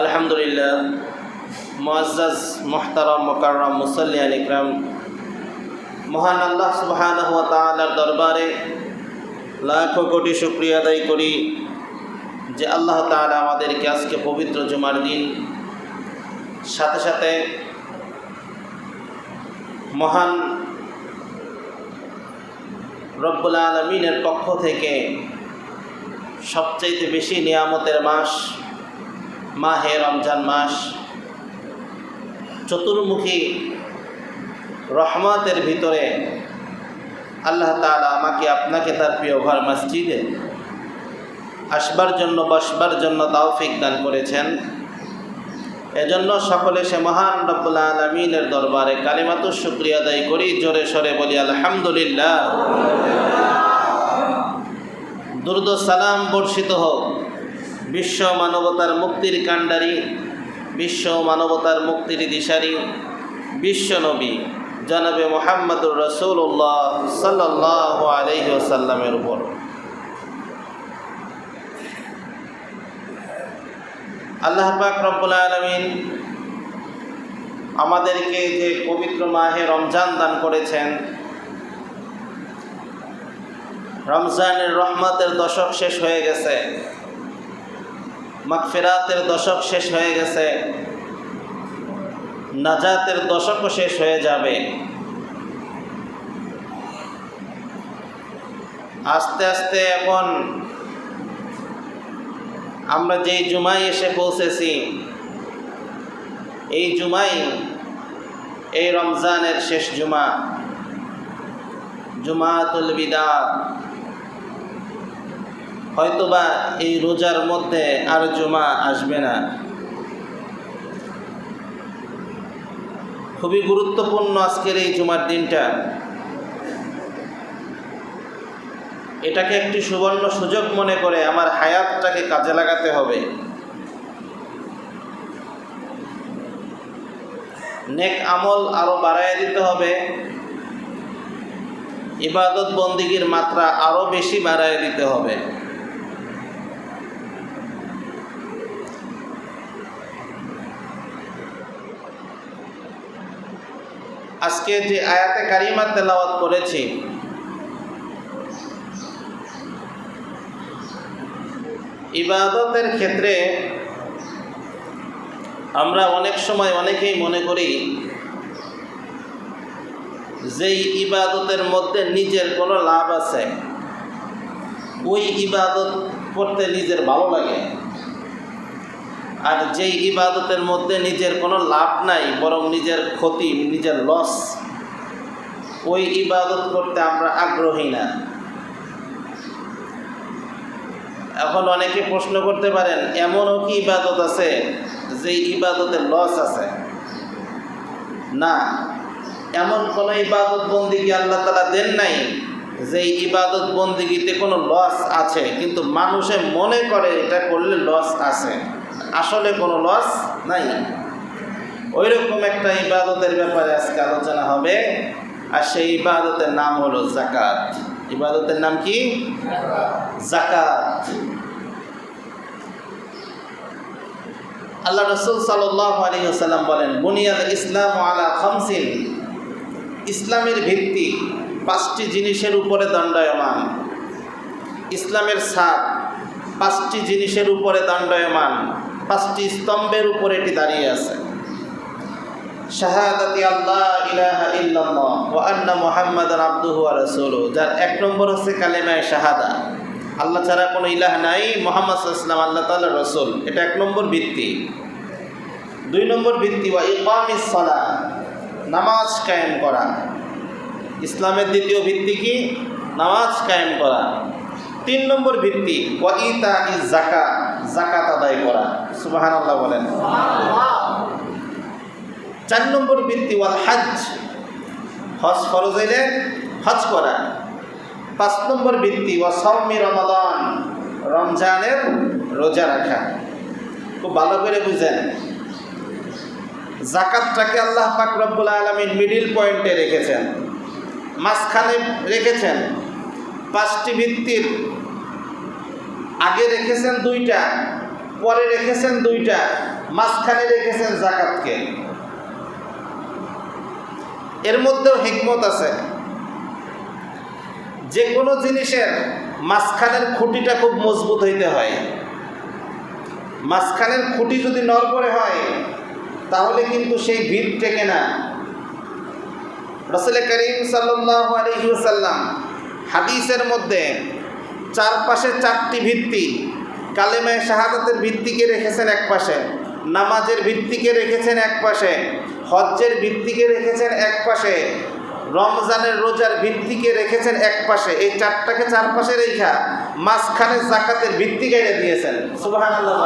আলহামদুলিল্লাহ, মুআজ্জাজ মুহতারাম মুকাররম মুসাল্লিয়ান ইকরাম, মহান আল্লাহ সুবহানাহু ওয়া তাআলার দরবারে লাখো কোটি শুকরিয়া আদায় করি যে আল্লাহ তাআলা আমাদেরকে আজকে পবিত্র জুমার দিন সাথে সাথে মহান রব্বুল আলামিনের পক্ষ থেকে সবচাইতে বেশি নিয়ামতের মাস মাহে রমজান মাস, চতুর্মুখী রহমতের ভিতরে আল্লাহ তাআলা আমাকে আপনাকে তার প্রিয় ঘর মসজিদে আসবার জন্য বসবার জন্য তৌফিক দান করেছেন। এজন্য সকলে সে মহান রব্বুল আলামিনের দরবারে কালিমাতুশ শুকরিয়া আদায় করি, জোরে সোরে বলি আলহামদুলিল্লাহ। দুরূদ ও সালাম বর্ষিত হোক বিশ্ব মানবতার মুক্তির কাণ্ডারি, বিশ্ব মানবতার মুক্তির দিশারি বিশ্ব নবী জনাবে মুহাম্মদুর রাসূলুল্লাহ সাল্লাল্লাহু আলাইহি ওয়াসাল্লামের উপর। আল্লাহ পাক রব্বুল আলামিন আমাদেরকে যে পবিত্র মাহে রমজান দান করেছেন, রমজানের রহমতের দশক শেষ হয়ে গেছে, মাগফিরাতের দশক শেষ হয়ে গেছে, নাজাতের দশকও শেষ হয়ে যাবে। আস্তে আস্তে এখন আমরা যেই জুমায় এসে পৌঁছেছি, এই জুমাই এই রমজানের শেষ জুমা, জুমাতুল বিদা। হয়তোবা এই রোজার মধ্যে আর জুমা আসবে না। খুবই গুরুত্বপূর্ণ আজকের এই জুমার দিনটা। এটাকে একটি সুবর্ণ সুযোগ মনে করে আমার হায়াতটাকে কাজে লাগাতে হবে। নেক আমল আরো বাড়ায় দিতে হবে, ইবাদত বন্দিগির মাত্রা আরো বেশি বাড়ায় দিতে হবে। আজকে যে আয়াতে কারিমা তেলাওয়াত করেছি, ইবাদতের ক্ষেত্রে আমরা অনেক সময় অনেকেই মনে করি যেই ইবাদতের মধ্যে নিজের কোনো লাভ আছে, ওই ইবাদত করতে নিজের ভালো লাগে। আর যেই ইবাদতের মধ্যে নিজের কোনো লাভ নাই, বরং নিজের ক্ষতি, নিজের লস, ওই ইবাদত করতে আমরা আগ্রহী না। এখন অনেকে প্রশ্ন করতে পারেন, এমনও কি ইবাদত আছে যে ইবাদতের লস আছে? না, এমন কোনো ইবাদত বন্দিগি আল্লাহ তাআলা দেন নাই যে ইবাদত বন্দিগিতে কোনো লস আছে, কিন্তু মানুষে মনে করে এটা করলে লস আছে, আসলে কোনো লস নাই। ওই রকম একটা ইবাদতের ব্যাপারে আজকে আলোচনা হবে, আর সেই ইবাদতের নাম হলো যাকাত। ইবাদতের নাম কি? যাকাত। আল্লাহ রাসূল সাল্লাল্লাহু আলাইহি ওয়াসাল্লাম বলেন, বুনিয়াল ইসলামু আলা খামসিন, ইসলামের ভিত্তি 5টি জিনিসের উপরে দণ্ডায়মান। ইসলামের ছাদ 5টি জিনিসের উপরে দণ্ডায়মান, 5টি স্তম্ভের উপরে এটি দাঁড়িয়ে আছে। শাহাদাতি আল্লাহ ইলাহা ইল্লাল্লাহ ওয়া আন্না মুহাম্মাদান আবদুহু ওয়া রাসূলুহু, যার 1 নম্বর হচ্ছে কালেমায়ে শাহাদা, আল্লাহ ছাড়া কোনো ইলাহ নাই, মুহাম্মদ সাল্লাল্লাহু আলাইহি ওয়াসাল্লাম আল্লাহ তাআলার রাসূল। এটা 1 নম্বর ভিত্তি। 2 নম্বর ভিত্তি ওয়া ইকামিস সালাহ, নামাজ কায়েম করা। ইসলামের দ্বিতীয় ভিত্তি কি? নামাজ কায়েম করা। 3 নম্বর ভিত্তি ওয়া ইতাইজ যাকাত, যাকাত আদায় করা। সুবহানাল্লাহ বলেন। 4 নম্বর ভিত্তি ওয়াল হজ, হজ ফরজ হইলে হজ করা। 5 নম্বর ভিত্তি ওয়া সাওমি রমাদান, রমজানের রোজা রাখা। খুব ভালো করে বুঝেন, যাকাতটাকে আল্লাহ পাক রব্বুল আলামিন মিডল পয়েন্টে রেখেছেন, মাঝখানে রেখেছেন। 5টি ভিত্তির আগে রেখেছেন 2টা, পরে রেখেছেন 2টা, মাঝখানে রেখেছেন যাকাতকে। এর মধ্যেও হিকমত আছে। যে কোনো জিনিসের মাঝখানের খুঁটিটা খুব মজবুত হইতে হয়। মাঝখানের খুঁটি যদি নড়বড়ে হয় তাহলে কিন্তু সেই ভিত টেকে না। রাসূল করিম সাল্লাল্লাহু আলাইহি ওয়াসাল্লাম হাদিসের মধ্যে চারপাশে চারটি ভিত্তি, কালেমায়ে শাহাদাতের ভিত্তিকে রেখেছেন এক পাশে, নামাজের ভিত্তিকে রেখেছেন এক পাশে, হজ্জের ভিত্তিকে রেখেছেন এক পাশে, রমজানের রোজার ভিত্তিকে রেখেছেন এক পাশে। এই চারটাকে চারপাশে রেখা মাঝখানে যাকাতের ভিত্তি গাইড়ে দিয়েছেন। সুবহানাল্লাহ।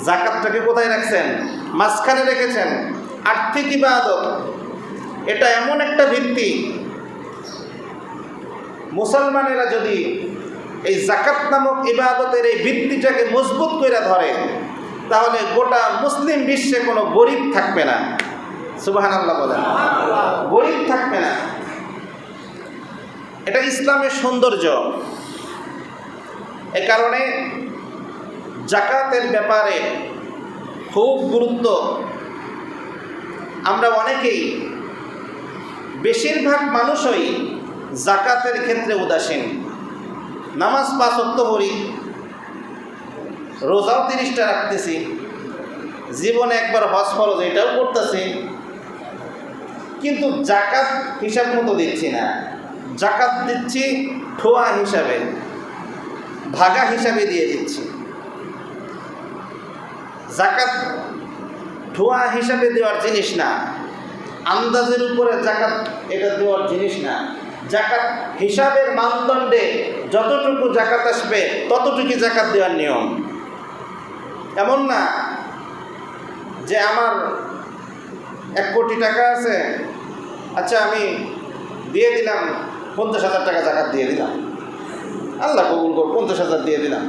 যাকাতটাকে কোথায় রাখছেন? মাঝখানে রেখেছেন। আর্থিক ইবাদত এটা এমন একটা ভিত্তি, মুসলমানেরা যদি এই যাকাত নামক ইবাদতের এই ভিত্তিটাকে মজবুত করে ধরে তাহলে গোটা মুসলিম বিশ্বে কোনো গরিব থাকবে না। সুবহানাল্লাহ বলেন। গরিব থাকবে না। এটা ইসলামের সৌন্দর্য। এ কারণে যাকাতের ব্যাপারে খুব গুরুত্ব। আমরা অনেকেই, বেশিরভাগ মানুষই যাকাতের ক্ষেত্রে উদাসীন। নামাজ 5 ওয়াক্ত পড়ি, রোজাও 30টা রাখতেছি, জীবনে একবার হজ ফরজ এটাও করতেছি, কিন্তু যাকাত হিসাব মতো দিচ্ছি না। যাকাত দিচ্ছি ঠোয়া হিসাবে, ভাগা হিসাবে দিয়ে দিচ্ছি। যাকাত ঠোয়া হিসাবে দেওয়ার জিনিস না, আন্দাজের উপরে যাকাত এটা দেওয়ার জিনিস না। যাকাত হিসাবের মানদণ্ডে যতটুকু যাকাত আসবে ততটুকু যাকাত দেওয়ার নিয়ম। এমন না যে আমার 1 কোটি টাকা আছে, আচ্ছা আমি দিয়ে দিলাম 50,000 টাকা যাকাত দিয়ে দিলাম, আল্লাহ কবুল করুন, 50,000 দিয়ে দিলাম।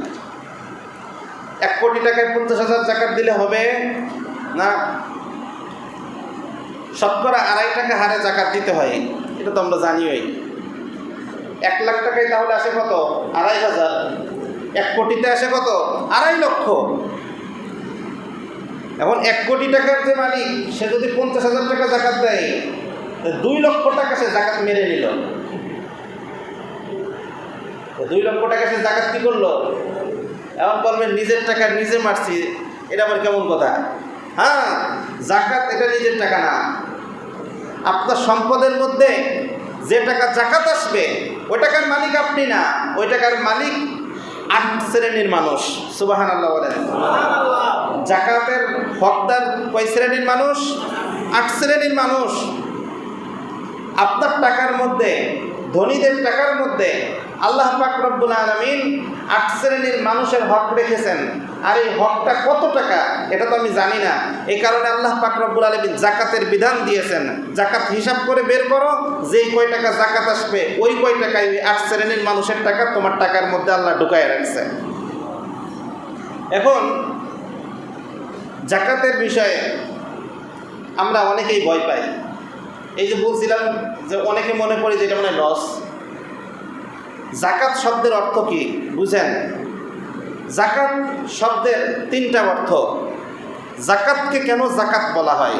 1 কোটি টাকায় 50,000 যাকাত দিলে হবে না। শতকরা 2.5 টাকা হারে যাকাত দিতে হয়, এটা তো আমরা জানিই। 1 লাখ টাকায় তাহলে আসে কত? 2,500। 1 কোটিতে আসে কত? 2.5 লক্ষ। এখন 1 কোটি টাকার যে মালিক সে যদি 50,000 টাকা যাকাত দেয়, 2 লক্ষ টাকা সে যাকাত মেরে নিল। 2 লক্ষ টাকা সে যাকাত কি করলো? এখন বলবেন নিজের টাকা নিজে মারছি, এটা আবার কেমন কথা? হ্যাঁ, যাকাত এটা নিজের টাকা না। আপনার সম্পদের মধ্যে যে টাকা যাকাত আসবে ওই টাকার মালিক আপনি না, ওই টাকার মালিক 8 শ্রেণীর মানুষ। সুবহানাল্লাহ বলেন। যাকাতের হকদার কয় শ্রেণীর মানুষ? 8 শ্রেণীর মানুষ। আপনার টাকার মধ্যে, ধনীদের টাকার মধ্যে আল্লাহ পাক রব্বুল আলামিন 8 শ্রেণীর মানুষের হক রেখেছেন। আর এই হকটা কত টাকা এটা তো আমি জানি না। এই কারণে আল্লাহ পাক রব্বুল আলামিন যাকাতের বিধান দিয়েছেন। যাকাত হিসাব করে বের করো, যেই কয় টাকা যাকাত আসবে ওই কয় টাকায় 8 শ্রেণীর মানুষের টাকা তোমার টাকার মধ্যে আল্লাহ ঢুকায় রাখছে। এখন যাকাতের বিষয়ে আমরা অনেকেই ভয় পাই। এই যে বলছিলাম যে অনেকে মনে করি যে এটা মানে লস। যাকাত শব্দের অর্থ কি বুঝেন? যাকাত শব্দের 3টা অর্থ। যাকাতকে কেন যাকাত বলা হয়?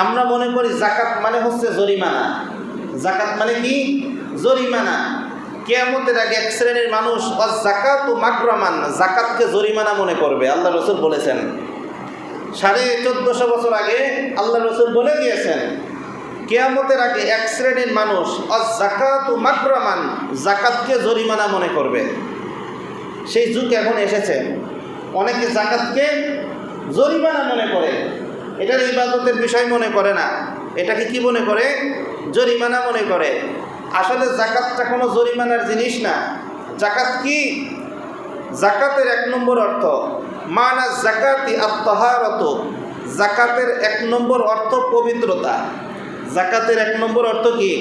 আমরা মনে করি যাকাত মানে হচ্ছে জরিমানা। যাকাত মানে কি? জরিমানা। কিয়ামতের আগে 1 শ্রেণীর মানুষ যাকাতু মাগরামান, যাকাতকে জরিমানা মনে করবে। আল্লাহ রাসূল বলেছেন, 1450 বছর আগে আল্লাহ রাসূল বলে দিয়েছেন, কিয়ামতের আগে 1 শ্রেণীর মানুষ যাকাতু মাগরামান, যাকাতকে জরিমানা মনে করবে। সেই যুগ এখন এসেছে। অনেকে যাকাতকে জরিমানা মনে করে, এটার ইবাদতের বিষয় মনে করে না, এটাকে কি মনে করে? জরিমানা মনে করে। আসলে যাকাতটা কোনো জরিমানার জিনিস না। যাকাত কি? যাকাতের 1 নম্বর অর্থ মানা যাকাতি আত-তাহারাতু। যাকাতের 1 নম্বর অর্থ পবিত্রতা। যাকাতের 1 নম্বর অর্থ কি?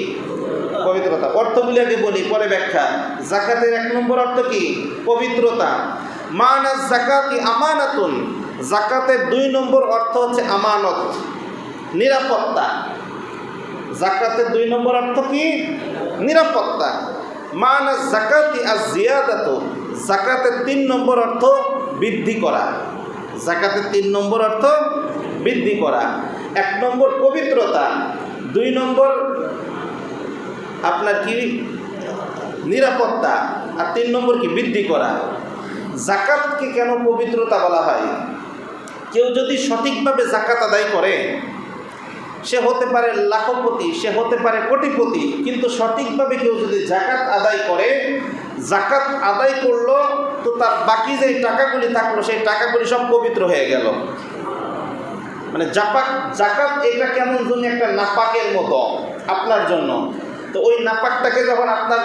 পবিত্রতা। অর্থগুলি আগে বলি, পরে ব্যাখ্যা। যাকাতের 1 নম্বর অর্থ কি? পবিত্রতা। মানা যাকাতি আমানাতুন। যাকাতের 2 নম্বর অর্থ হচ্ছে আমানত, নিরাপত্তা। যাকাতের 2 নম্বর অর্থ কি? নিরাপত্তা। মানা যাকাতি আজ-জিয়াদাতু। যাকাতের 3 নম্বর অর্থ বৃদ্ধি করা। জাকাতের 3 নম্বর অর্থ বৃদ্ধি করা। 1 নম্বর পবিত্রতা, 2 নম্বর আপনার কি নিরাপত্তা, আর 3 নম্বর কি বৃদ্ধি করা। জাকাতকে কেন পবিত্রতা বলা হয়? কেউ যদি সঠিকভাবে জাকাত আদায় করে, সে হতে পারে লাখপতি, সে হতে পারে কোটিপতি, কিন্তু সঠিকভাবে কেউ যদি জাকাত আদায় করে, জাকাত আদায় করলো তো তার বাকি যে টাকাগুলি থাকলো সেই টাকাগুলি সব পবিত্র হয়ে গেল। মানে জাকাত এটা কেমন জন্য একটা নাপাকের মতো আপনার জন্য। তো ওই নাপাকটাকে যখন আপনার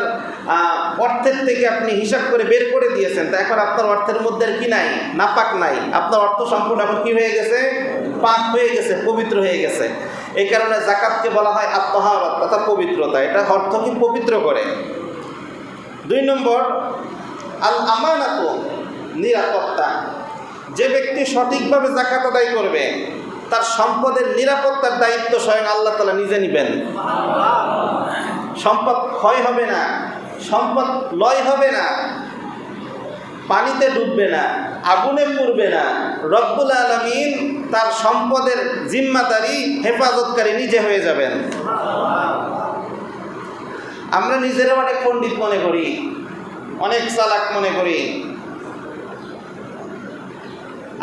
অর্থের থেকে আপনি হিসাব করে বের করে দিয়েছেন, তা এখন আপনার অর্থের মধ্যে আর কি নাই, নাপাক নাই, আপনার অর্থ সম্পূর্ণ এখন কি হয়ে গেছে, পাক হয়ে গেছে, পবিত্র হয়ে গেছে। এই কারণে জাকাতকে বলা হয় আত্মহারত অর্থাৎ পবিত্রতা, এটা অর্থকে পবিত্র করে। 2 নম্বর আল আমানাত, নিরাপত্তা। যে ব্যক্তি সঠিকভাবে জাকাত আদায় করবে তার সম্পদের নিরাপত্তার দায়িত্ব স্বয়ং আল্লাহ তাআলা নিজে নেবেন। সম্পদ ক্ষয় হবে না, সম্পদ লয় হবে না, পানিতে ডুববে না, আগুনে পুড়বে না। রব্বুল আলামিন তার সম্পদের জিম্মাদারি হেফাজতকারী নিজে হয়ে যাবেন। আমরা নিজেরা অনেক পণ্ডিত মনে করি, অনেক চালাক মনে করি।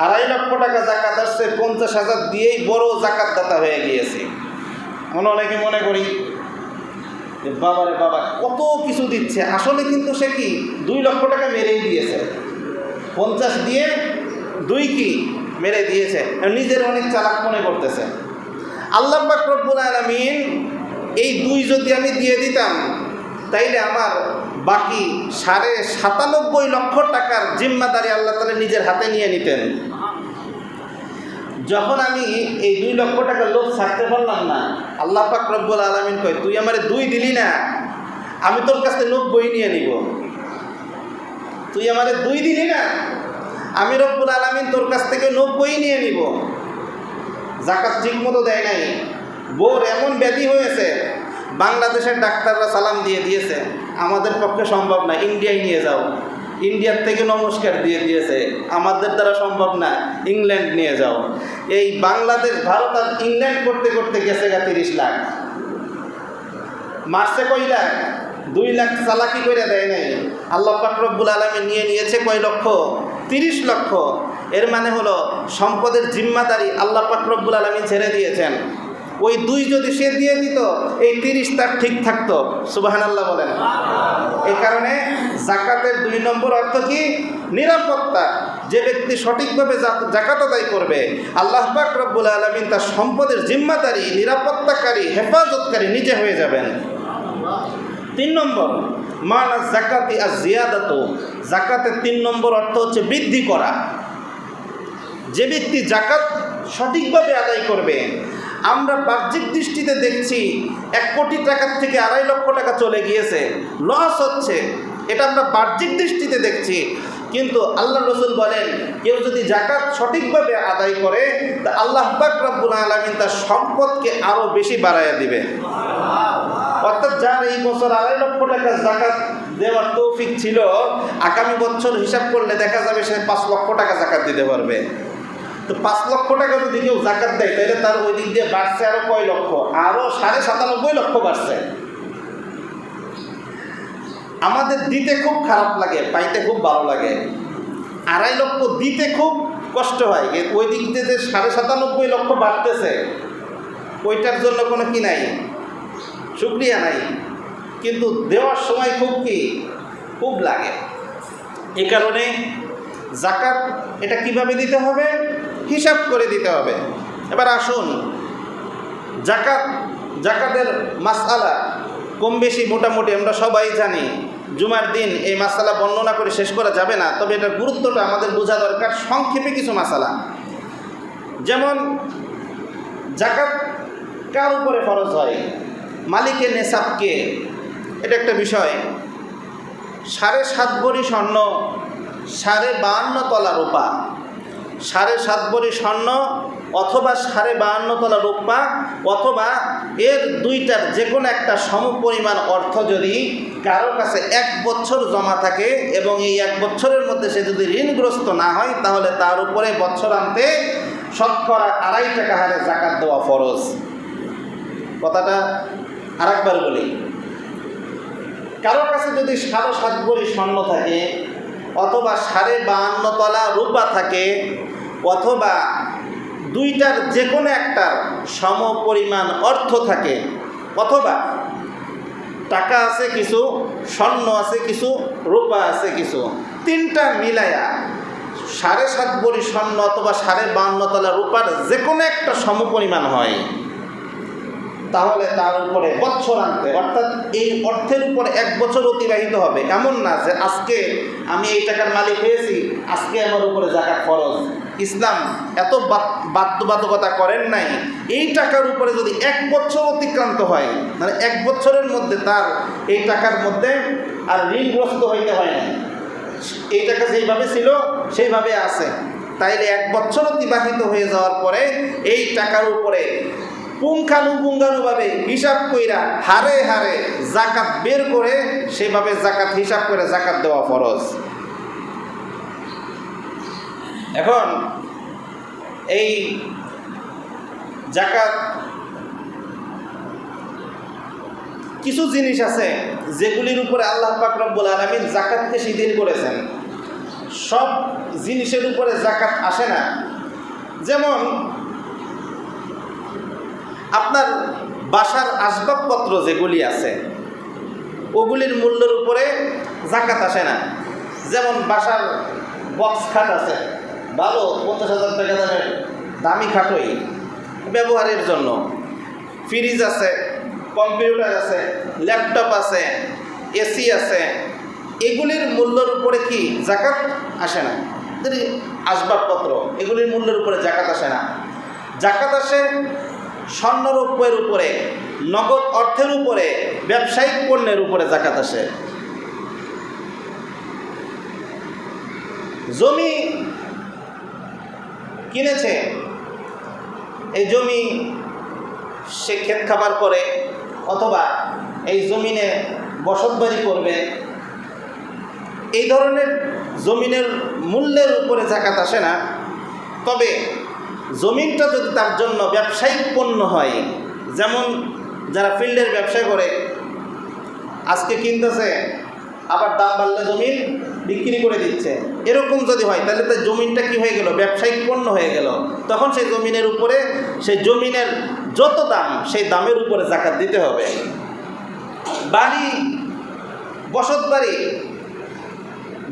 2.5 লক্ষ টাকা জাকাত আসছে, 50,000 দিয়েই বড় জাকাতদাতা হয়ে গিয়েছি। আমরা অনেকে মনে করি যে বাবারে বাবা কত কিছু দিচ্ছে, আসলে কিন্তু সে কি 2 লক্ষ টাকা মেরেই দিয়েছে। 50 দিয়ে 2 কি মেরে দিয়েছে, নিজের অনেক চালাক মনে করতেছে। আল্লাহ পাক রব্বুল আলামিন এই 2 যদি আমি দিয়ে দিতাম, তাইলে আমার বাকি 97.5 লক্ষ টাকার জিম্মাদারি আল্লাহ তাআলা নিজের হাতে নিয়ে নিতেন। যখন আমি এই 2 লক্ষ টাকার লোভ ছাড়তে পারলাম না, আল্লাহ পাক রব্বুল আলামিন কয়, তুই আমারে 2 দিলি না, আমি তোর কাছে 90 নিয়ে নিব। তুই আমারে 2 দিলি না, আমি রব্বুল আলামিন তোর কাছ থেকে 90 নিয়ে নিব। জাকাত ঠিক মতো দেয় নাই, বোর এমন ব্যাধি হয়েছে, বাংলাদেশের ডাক্তাররা সালাম দিয়ে দিয়েছে, আমাদের পক্ষে সম্ভব না, ইন্ডিয়ায় নিয়ে যাও। ইন্ডিয়ার থেকে নমস্কার দিয়ে দিয়েছে, আমাদের দ্বারা সম্ভব না, ইংল্যান্ড নিয়ে যাও। এই বাংলাদেশ, ভারত আর ইংল্যান্ড করতে করতে গেছে গা 30 লাখ। মারছে কয় লাখ? 2 লাখ চালাকি করে দেয় নাই। আল্লাহ পাক রব্বুল আলামিন নিয়ে নিয়েছে কয় লক্ষ? 30 লক্ষ। এর মানে হলো সম্পদের জিম্মাদারি আল্লাহ পাক রব্বুল আলামিন ছেড়ে দিয়েছেন। ওই 2 যদি সে দিয়ে দিত, এই 30 তার ঠিক থাকতো। সুবহানাল্লাহ বলেন। এই কারণে জাকাতের 2 নম্বর অর্থ কি? নিরাপত্তা। যে ব্যক্তি সঠিকভাবে জাকাত আদায় করবে, আল্লাহ পাক রব্বুল আলামিন তার সম্পদের জিম্মাদারি, নিরাপত্তাকারী, হেফাজতকারী নিজে হয়ে যাবেন। 3 নম্বর মানা যাকাতি আয-জিয়াদাতু। জাকাতের 3 নম্বর অর্থ হচ্ছে বৃদ্ধি করা। যে ব্যক্তি জাকাত সঠিকভাবে আদায় করবে, আমরা বাহ্যিক দৃষ্টিতে দেখছি 1 কোটি টাকার থেকে 2.5 লক্ষ টাকা চলে গিয়েছে, লস হচ্ছে, এটা আমরা বাহ্যিক দৃষ্টিতে দেখছি। কিন্তু আল্লাহ রাসূল বলেন, কেউ যদি জাকাত সঠিকভাবে আদায় করে, তা আল্লাহ পাক রব্বুল আলামিন তার সম্পদকে আরও বেশি বাড়াইয়া দিবে। অর্থাৎ যার এই বছর 2.5 লক্ষ টাকা জাকাত দেওয়ার তৌফিক ছিল, আগামী বছর হিসাব করলে দেখা যাবে সে 5 লক্ষ টাকা জাকাত দিতে পারবে। তো 5 লক্ষ টাকা যদি কেউ জাকাত দেয়, তাহলে তার ওই দিক দিয়ে বাড়ছে আরো কয় লক্ষ? আরো 97.5 লক্ষ বাড়ছে। আমাদের দিতে খুব খারাপ লাগে, পাইতে খুব ভালো লাগে। 2.5 লক্ষ দিতে খুব কষ্ট হয়, ওই দিক দিয়ে যে 97.5 লক্ষ বাড়তেছে, ওইটার জন্য কোনো কি নাই, শুকরিয়া নাই। কিন্তু দেওয়ার সময় খুব লাগে। এই কারণে জাকাত এটা কিভাবে দিতে হবে? হিসাব করে দিতে হবে। এবার আসুন, জাকাতের মাসআলা কম বেশি মোটামুটি আমরা সবাই জানি। জুমার দিন এই মাসআলা বর্ণনা করে শেষ করা যাবে না, তবে এটার গুরুত্বটা আমাদের বোঝা দরকার। সংক্ষেপে কিছু মাসআলা, যেমন জাকাত কার উপরে ফরজ হয়, মালিকে নেসাবকে, এটা একটা বিষয়। 7.5 ভরি স্বর্ণ, 52.5 তলা রূপা, 7.5 ভরি স্বর্ণ অথবা 52.5 তলা রূপা অথবা এর দুইটার যে কোনো একটা সমপরিমাণ অর্থ যদি কারো কাছে 1 বছর জমা থাকে এবং এই 1 বছরের মধ্যে সে যদি ঋণগ্রস্ত না হয় তাহলে তার উপরে বছরান্তে শতকরা 2.5 টাকা হারে যাকাত দেওয়া ফরজ। কথাটা আরেকবার বলি, কারো কাছে যদি 7.5 ভরি স্বর্ণ থাকে অথবা 52.5 তলা রূপা থাকে অথবা দুইটার যে কোনো একটার সমপরিমাণ অর্থ থাকে অথবা টাকা আছে কিছু, স্বর্ণ আছে কিছু, রূপা আছে কিছু, তিনটা মিলায়া 7.5 ভরি স্বর্ণ অথবা 52.5 তলা রূপার যে কোনো একটা সমপরিমাণ হয় তাহলে তার উপরে বৎসরান্তে অর্থাৎ এই অর্থের উপরে 1 বছর অতিবাহিত হবে। এমন না যে আজকে আমি এই টাকার মালিক হয়েছি, আজকে আমার উপরে যাকাত ফরজ। ইসলাম এত বাধ্যবাধকতা করেন নাই। এই টাকার উপরে যদি 1 বছর অতিক্রান্ত হয়, মানে 1 বছরের মধ্যে তার এই টাকার মধ্যে আর ঋণগ্রস্ত হইতে হয় না, এই টাকা যেইভাবে ছিল সেইভাবে আছে, তাইলে 1 বছর অতিবাহিত হয়ে যাওয়ার পরে এই টাকার উপরে পুঙ্খানুপুঙ্খানুভাবে হিসাব কইরা হারে হারে যাকাত বের করে সেভাবে যাকাত হিসাব করে যাকাত দেওয়া ফরজ। এখন এই যাকাত কিছু জিনিস আছে যেগুলির উপরে আল্লাহ পাক রব্বুল আলামিন যাকাতকে শিথিল করেছেন। সব জিনিসের উপরে যাকাত আসে না। যেমন আপনার বাসার আসবাবপত্র যেগুলি আছে ওগুলির মূল্যের উপরে যাকাত আসে না। যেমন বাসার বক্স খাট আছে, ভালো 50,000 টাকা দামের দামি খাটই ব্যবহারের জন্য, ফ্রিজ আছে, কম্পিউটার আছে, ল্যাপটপ আছে, এসি আছে, এগুলির মূল্যের উপরে কি যাকাত আসে না। যদি আসবাবপত্র এগুলির মূল্যের উপরে যাকাত আসে না। যাকাত আসে স্বর্ণরৌপ্যের উপরে, নগদ অর্থের উপরে, ব্যবসায়িক পণ্যের উপরে যাকাত আসে। জমি কিনেছে, এই জমি সে ক্ষেত খামার করে অথবা এই জমিনে বসতবাড়ি করবে, এই ধরনের জমিনের মূল্যের উপরে যাকাত আসে না। তবে জমিনটা যদি তার জন্য ব্যবসায়িক পণ্য হয়, যেমন যারা ফিল্ডের ব্যবসা করে আজকে কিনতেছে আবার দাম বাড়লে জমিন বিক্রি করে দিচ্ছে, এরকম যদি হয় তাহলে তার জমিনটা কি হয়ে গেল, ব্যবসায়িক পণ্য হয়ে গেল। তখন সেই জমিনের উপরে, সেই জমিনের যত দাম সেই দামের উপরে যাকাত দিতে হবে। বাড়ি, বসত বাড়ি,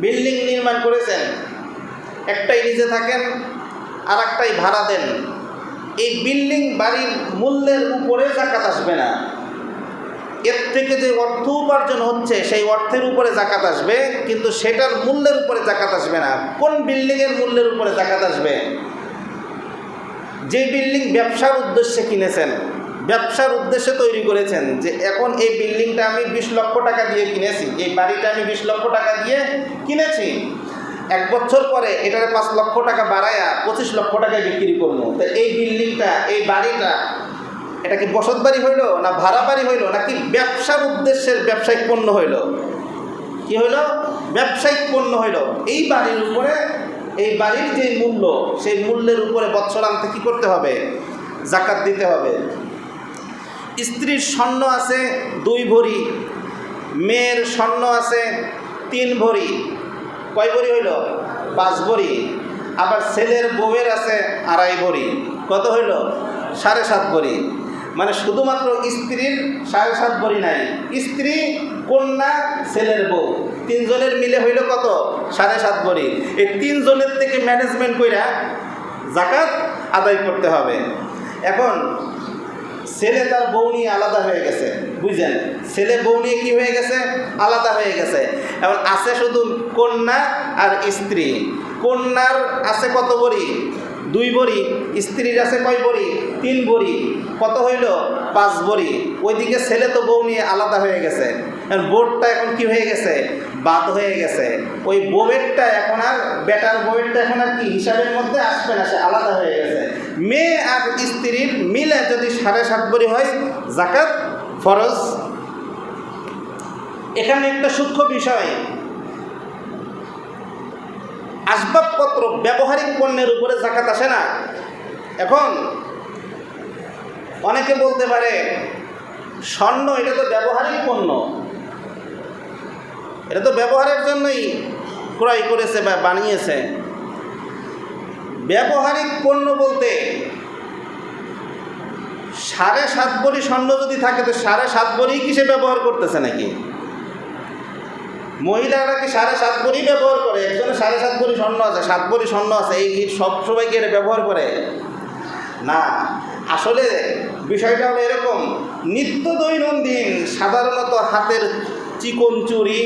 বিল্ডিং নির্মাণ করেছেন, একটাই নিজে থাকেন আর একটাই ভাড়া দেন, এই বিল্ডিং বাড়ির মূল্যের উপরে যাকাত আসবে না। এর থেকে যে অর্থ উপার্জন হচ্ছে সেই অর্থের উপরে যাকাত আসবে, কিন্তু সেটার মূল্যের উপরে যাকাত আসবে না। কোন বিল্ডিংয়ের মূল্যের উপরে যাকাত আসবে? যে বিল্ডিং ব্যবসার উদ্দেশ্যে কিনেছেন, ব্যবসার উদ্দেশ্যে তৈরি করেছেন, যে এখন এই বিল্ডিংটা আমি 20 লক্ষ টাকা দিয়ে কিনেছি, এই বাড়িটা আমি 20 লক্ষ টাকা দিয়ে কিনেছি, 1 বছর পরে এটারে 5 লক্ষ টাকা বাড়ায়া 25 লক্ষ টাকায় বিক্রি করবো। তো এই বিল্ডিংটা, এই বাড়িটা, এটা কি বসত বাড়ি হইল না ভাড়া বাড়ি হইল নাকি ব্যবসার উদ্দেশ্যের ব্যবসায়িক পণ্য হইল? কি হইল? ব্যবসায়িক পণ্য হইল। এই বাড়ির উপরে, এই বাড়ির যে মূল্য সেই মূল্যের উপরে বৎসরান্তে কী করতে হবে? যাকাত দিতে হবে। স্ত্রীর স্বর্ণ আছে 2 ভরি, মেয়ের স্বর্ণ আছে 3 ভরি, কয় ভরি হইল? 5 ভরি। আবার ছেলের বউয়ের আছে 2.5 ভরি, কত হইল? 7.5 ভরি। মানে শুধুমাত্র স্ত্রীর 7.5 ভরি নাই, স্ত্রী, কন্যা, ছেলের বউ, 3 জনের মিলে হইল কত? 7.5 ভরি। এই 3 জনের থেকে ম্যানেজমেন্ট কইরা যাকাত আদায় করতে হবে। এখন ছেলে তার বউ নিয়ে আলাদা হয়ে গেছে, বুঝলেন? ছেলে বউ নিয়ে কী হয়ে গেছে? আলাদা হয়ে গেছে। এখন আছে শুধু কন্যা আর স্ত্রী। কন্যার আছে কত ভরি? 2 ভরি। স্ত্রীর আছে কয় ভরি? 3 ভরি। কত হইল? 5 ভরি। ওইদিকে ছেলে তো বউ নিয়ে আলাদা হয়ে গেছে। বোর্ডটা এখন কি হয়ে গেছে? বাদ হয়ে গেছে, ওই বউয়েরটা এখন আর বেটার বউয়েরটা এখন আর কি হিসাবের মধ্যে আসবে না, সে আলাদা হয়ে গেছে। মেয়ে আর স্ত্রীর মিলে যদি 7.5 ভরি হয় যাকাত ফরজ। এখানে একটা সূক্ষ্ম বিষয়, আসবাবপত্র ব্যবহারিক পণ্যের উপরে যাকাত আসে না। এখন অনেকে বলতে পারে স্বর্ণ এটা তো ব্যবহারিক পণ্য, এটা তো ব্যবহারের জন্যই ক্রয় করেছে বা বানিয়েছে। ব্যবহারিক পণ্য বলতে 7.5 ভরি স্বর্ণ যদি থাকে তো 7.5 ভরি কি সে ব্যবহার করতেছে নাকি? মহিলারা কি 7.5 ভরি ব্যবহার করে? একজনের 7.5 ভরি স্বর্ণ আছে, 7 ভরি স্বর্ণ আছে, এই সব সবাইকে এটা ব্যবহার করে না। আসলে বিষয়টা হলো এরকম, নিত্য দৈনন্দিন সাধারণত হাতের চিকন চুড়ি,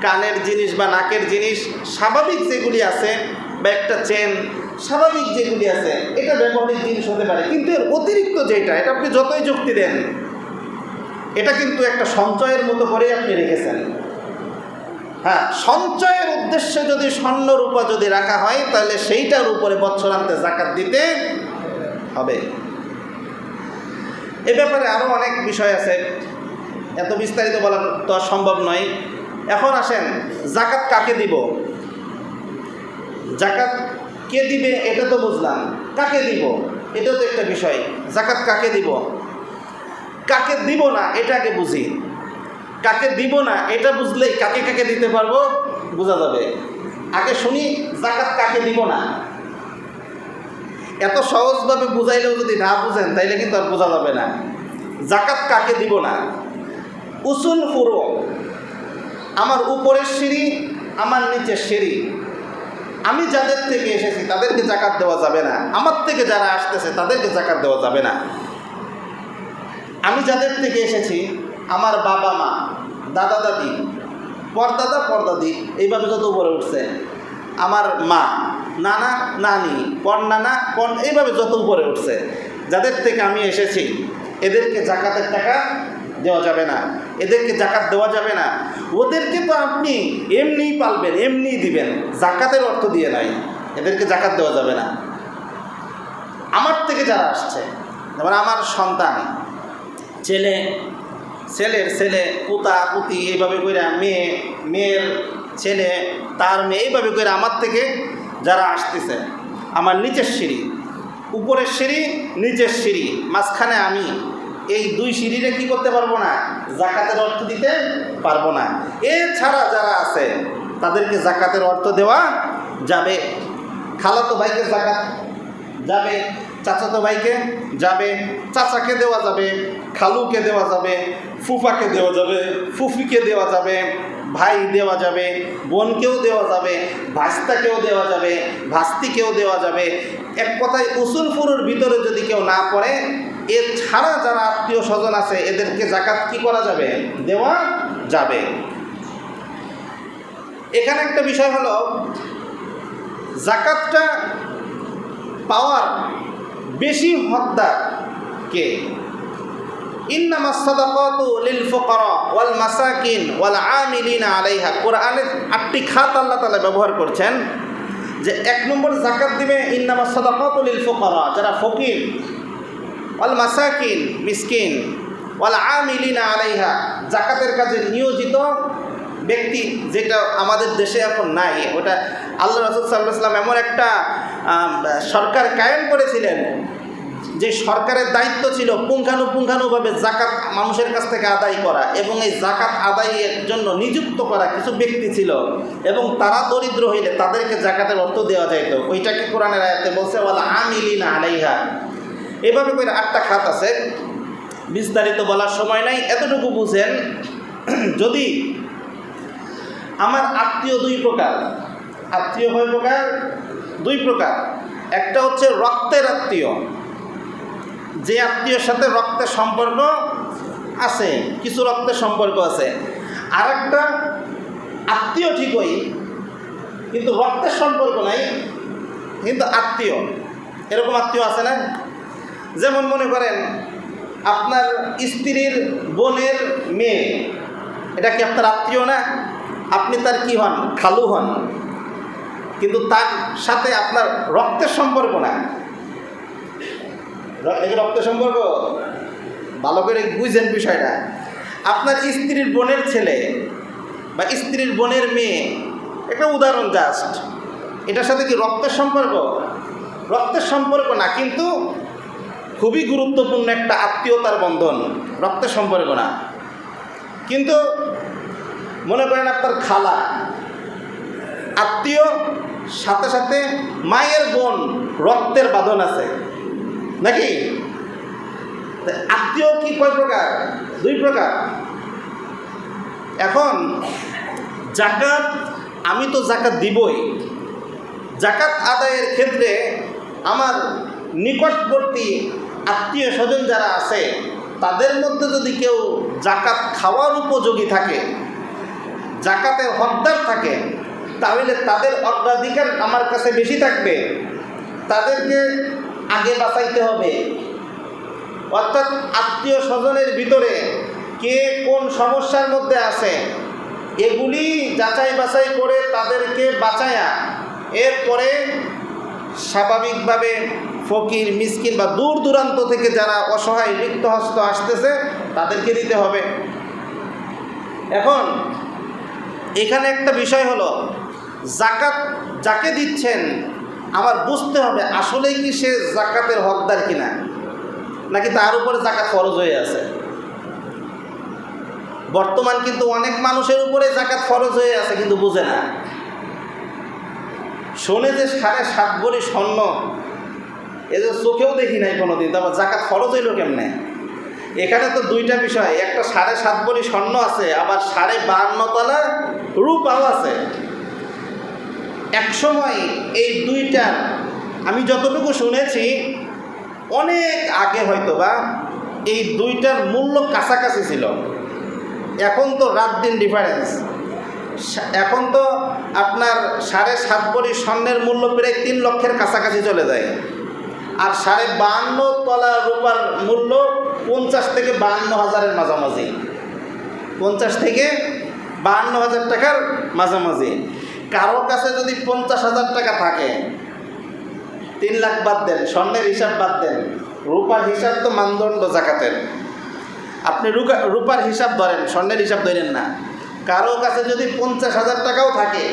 কানের জিনিস বা নাকের জিনিস স্বাভাবিক যেগুলি আছে, বা একটা চেন স্বাভাবিক যেগুলি আছে, এটা ব্যবহারিক জিনিস হতে পারে। কিন্তু এর অতিরিক্ত যেটা, এটা আপনি যতই যুক্তি দেন, এটা কিন্তু একটা সঞ্চয়ের মতো করে আপনি রেখেছেন। হ্যাঁ, সঞ্চয়ের উদ্দেশ্যে যদি স্বর্ণ রূপা যদি রাখা হয় তাহলে সেইটার উপরে বৎসরান্তে যাকাত দিতে হবে। এ ব্যাপারে আরও অনেক বিষয় আছে, এত বিস্তারিত বলা তো আর সম্ভব নয়। এখন আসেন, যাকাত কাকে দিব? যাকাত কে দিবে এটা তো বুঝলাম, কাকে দিব এটাও তো একটা বিষয়। যাকাত কাকে দিব, কাকে দিব না এটা আগে বুঝি। কাকে দিব না এটা বুঝলেই কাকে কাকে দিতে পারবো বোঝা যাবে। আগে শুনি যাকাত কাকে দিব না। এত সহজভাবে বুঝাইলেও যদি না বুঝেন তাইলে কিন্তু আর বোঝা যাবে না। যাকাত কাকে দিব না, উসুল ফুরু, আমার উপরের সিঁড়ি, আমার নিচের সিঁড়ি, আমি যাদের থেকে এসেছি তাদেরকে যাকাত দেওয়া যাবে না, আমার থেকে যারা আসতেছে তাদেরকে যাকাত দেওয়া যাবে না। আমি যাদের থেকে এসেছি, আমার বাবা মা, দাদা দাদি, পরদাদা পরদাদি, এইভাবে যত উপরে উঠছে, আমার মা, নানা নানি, পরনানা পর, এইভাবে যত উপরে উঠছে, যাদের থেকে আমি এসেছি এদেরকে যাকাতের টাকা দেওয়া যাবে না, এদেরকে যাকাত দেওয়া যাবে না। ওদেরকে তো আপনি এমনিই পালবেন, এমনিই দিবেন, যাকাতের অর্থ দিয়ে নাই, এদেরকে যাকাত দেওয়া যাবে না। আমার থেকে যারা আসছে, যেমন আমার সন্তান, ছেলে, ছেলের ছেলে, পুতা পুতি, এইভাবে করে মেয়ে, মেয়ের ছেলে, তার মেয়ে, এইভাবে করে আমার থেকে যারা আসতেছে, আমার নিচের সিঁড়ি, উপরের সিঁড়ি, নিচের সিঁড়ি, মাঝখানে আমি, এই দুই সিঁড়িরে কী করতে পারবো না, যাকাতের অর্থ দিতে পারবো না। এছাড়া যারা আছে তাদেরকে যাকাতের অর্থ দেওয়া যাবে। খালাতো ভাইকে যাকাত যাবে, চাচাতো ভাইকে যাবে, চাচাকে দেওয়া যাবে, খালুকে দেওয়া যাবে, ফুফাকে দেওয়া যাবে, ফুফিকে দেওয়া যাবে, ভাই দেওয়া যাবে, বোনকেও দেওয়া যাবে, ভাস্তাকেও দেওয়া যাবে, ভাস্তিকেও দেওয়া যাবে। এক কথায় উসুল ফুরুর ভিতরে যদি কেউ না পড়ে, এছাড়া যারা আত্মীয় স্বজন আছে এদেরকে যাকাত কি করা যাবে, দেওয়া যাবে। এখানে একটা বিষয় হলো, যাকাতটা পাওয়ার বেশি হকদার কে? ইন্নামাস সাদাকাতু লিল ফুকারা ওয়াল মাসাকিন ওয়াল আমিলিনা আলাইহা। কোরআনের 8টি খাত আল্লাহ তাআলা ব্যবহার করছেন যে 1 নম্বর যাকাত দিবে ইন্নামাস সাদাকাতু লিল ফুকারা, যারা ফকির, ওয়াল মাসাকিন মিসকিন, ওয়াল আমিলিনা আলাইহা, যাকাতের কাজে নিয়োজিত ব্যক্তি, যেটা আমাদের দেশে এখন নাই। ওটা আল্লাহ রাসূল সাল্লাল্লাহু আলাইহি ওয়াসাল্লাম এমন একটা সরকার কায়েম করেছিলেন যে সরকারের দায়িত্ব ছিল পুঙ্খানুপুঙ্খানুভাবে যাকাত মানুষের কাছ থেকে আদায় করা, এবং এই যাকাত আদায়ের জন্য নিযুক্ত করা কিছু ব্যক্তি ছিল, এবং তারা দরিদ্র হইলে তাদেরকে যাকাতের অর্থ দেওয়া যাইত। ওইটাকে কোরআনের আয়াতে বলছে ওয়াল আমিলিনা আলাইহা। এভাবে করে 8টা খাত আছে, বিস্তারিত বলার সময় নাই, এতটুকু বুঝেন। যদি আমার আত্মীয় 2 প্রকার, আত্মীয় কয় প্রকার? 2 প্রকার। একটা হচ্ছে রক্তের আত্মীয়, যে আত্মীয়র সাথে রক্তের সম্পর্ক আছে, কিছু রক্তের সম্পর্ক আছে। আর একটা আত্মীয় ঠিকই, কিন্তু রক্তের সম্পর্ক নাই, কিন্তু আত্মীয়। এরকম আত্মীয় আছে না? যেমন মনে করেন আপনার স্ত্রীর বোনের মেয়ে, এটা কি আপনার আত্মীয় না? আপনি তার কি হন? খালু হন, কিন্তু তার সাথে আপনার রক্তের সম্পর্ক না। রক্তের সম্পর্ক ভালো করে বুঝেন বিষয়টা। আপনার স্ত্রীর বোনের ছেলে বা স্ত্রীর বোনের মেয়ে, একটা উদাহরণ জাস্ট, এটার সাথে কি রক্তের সম্পর্ক? রক্তের সম্পর্ক না, কিন্তু খুবই গুরুত্বপূর্ণ একটা আত্মীয়তার বন্ধন, রক্তের সম্পর্ক না। কিন্তু মনে করেন আপনার খালা আত্মীয়, সাথে সাথে মায়ের বোন, রক্তের বাঁধন আছে নাকি? আত্মীয় কি কয় প্রকার? দুই প্রকার। এখন জাকাত, আমি তো জাকাত দিবই। জাকাত আদায়ের ক্ষেত্রে আমার নিকটবর্তী আত্মীয় স্বজন যারা আছে তাদের মধ্যে যদি কেউ জাকাত খাওয়ার উপযোগী থাকে, জাকাতের হকদার থাকে, তাহলে তাদের অগ্রাধিকার আমার কাছে বেশি থাকবে, তাদেরকে আগে বাঁচাইতে হবে। অর্থাৎ আত্মীয় স্বজনের ভিতরে কে কোন সমস্যার মধ্যে আছে এগুলি যাচাই বাছাই করে তাদেরকে বাঁচায়া এরপরে স্বাভাবিকভাবে ফকির মিসকিন বা দূর দূরান্ত থেকে যারা অসহায় রিক্ত হস্ত আসতেছে তাদেরকে দিতে হবে। এখন এখানে একটা বিষয় হলো, জাকাত যাকে দিচ্ছেন আমার বুঝতে হবে আসলেই কি সে জাকাতের হকদার কিনা, নাকি তার উপরে জাকাত ফরজ হয়ে আছে। বর্তমান কিন্তু অনেক মানুষের উপরে জাকাত ফরজ হয়ে আছে কিন্তু বুঝে না। শোনে যে 7.5 ভরি স্বর্ণ, এ যে চোখেও দেখি নাই কোনোদিন, তারপর জাকাত ফরজ হইল কেমনে? এখানে তো দুইটা বিষয়, একটা 7.5 ভরি স্বর্ণ আছে, আবার 52.5 তলা রূপাও আছে। এক সময় এই দুইটা, আমি যতটুকু শুনেছি অনেক আগে হয়তো বা এই দুইটার মূল্য কাছাকাছি ছিল। এখন তো রাত দিন ডিফারেন্স। এখন তো আপনার 7.5 ভরি স্বর্ণের মূল্য প্রায় 3 লক্ষের কাছাকাছি চলে যায়, আর 52.5 তলা রূপার মূল্য 50 থেকে 52 হাজারের মাঝামাঝি, 50 থেকে 52 হাজার টাকার মাঝামাঝি। কারো কাছে যদি 50,000 টাকা থাকে, 3 লাখ বাদ দেন, স্বর্ণের হিসাব বাদ দেন, রূপার হিসাব তো মানদণ্ড জাকাতের। আপনি রূপার হিসাব ধরেন, স্বর্ণের হিসাব ধরেন না। কারো কাছে যদি 50,000 টাকাও থাকে,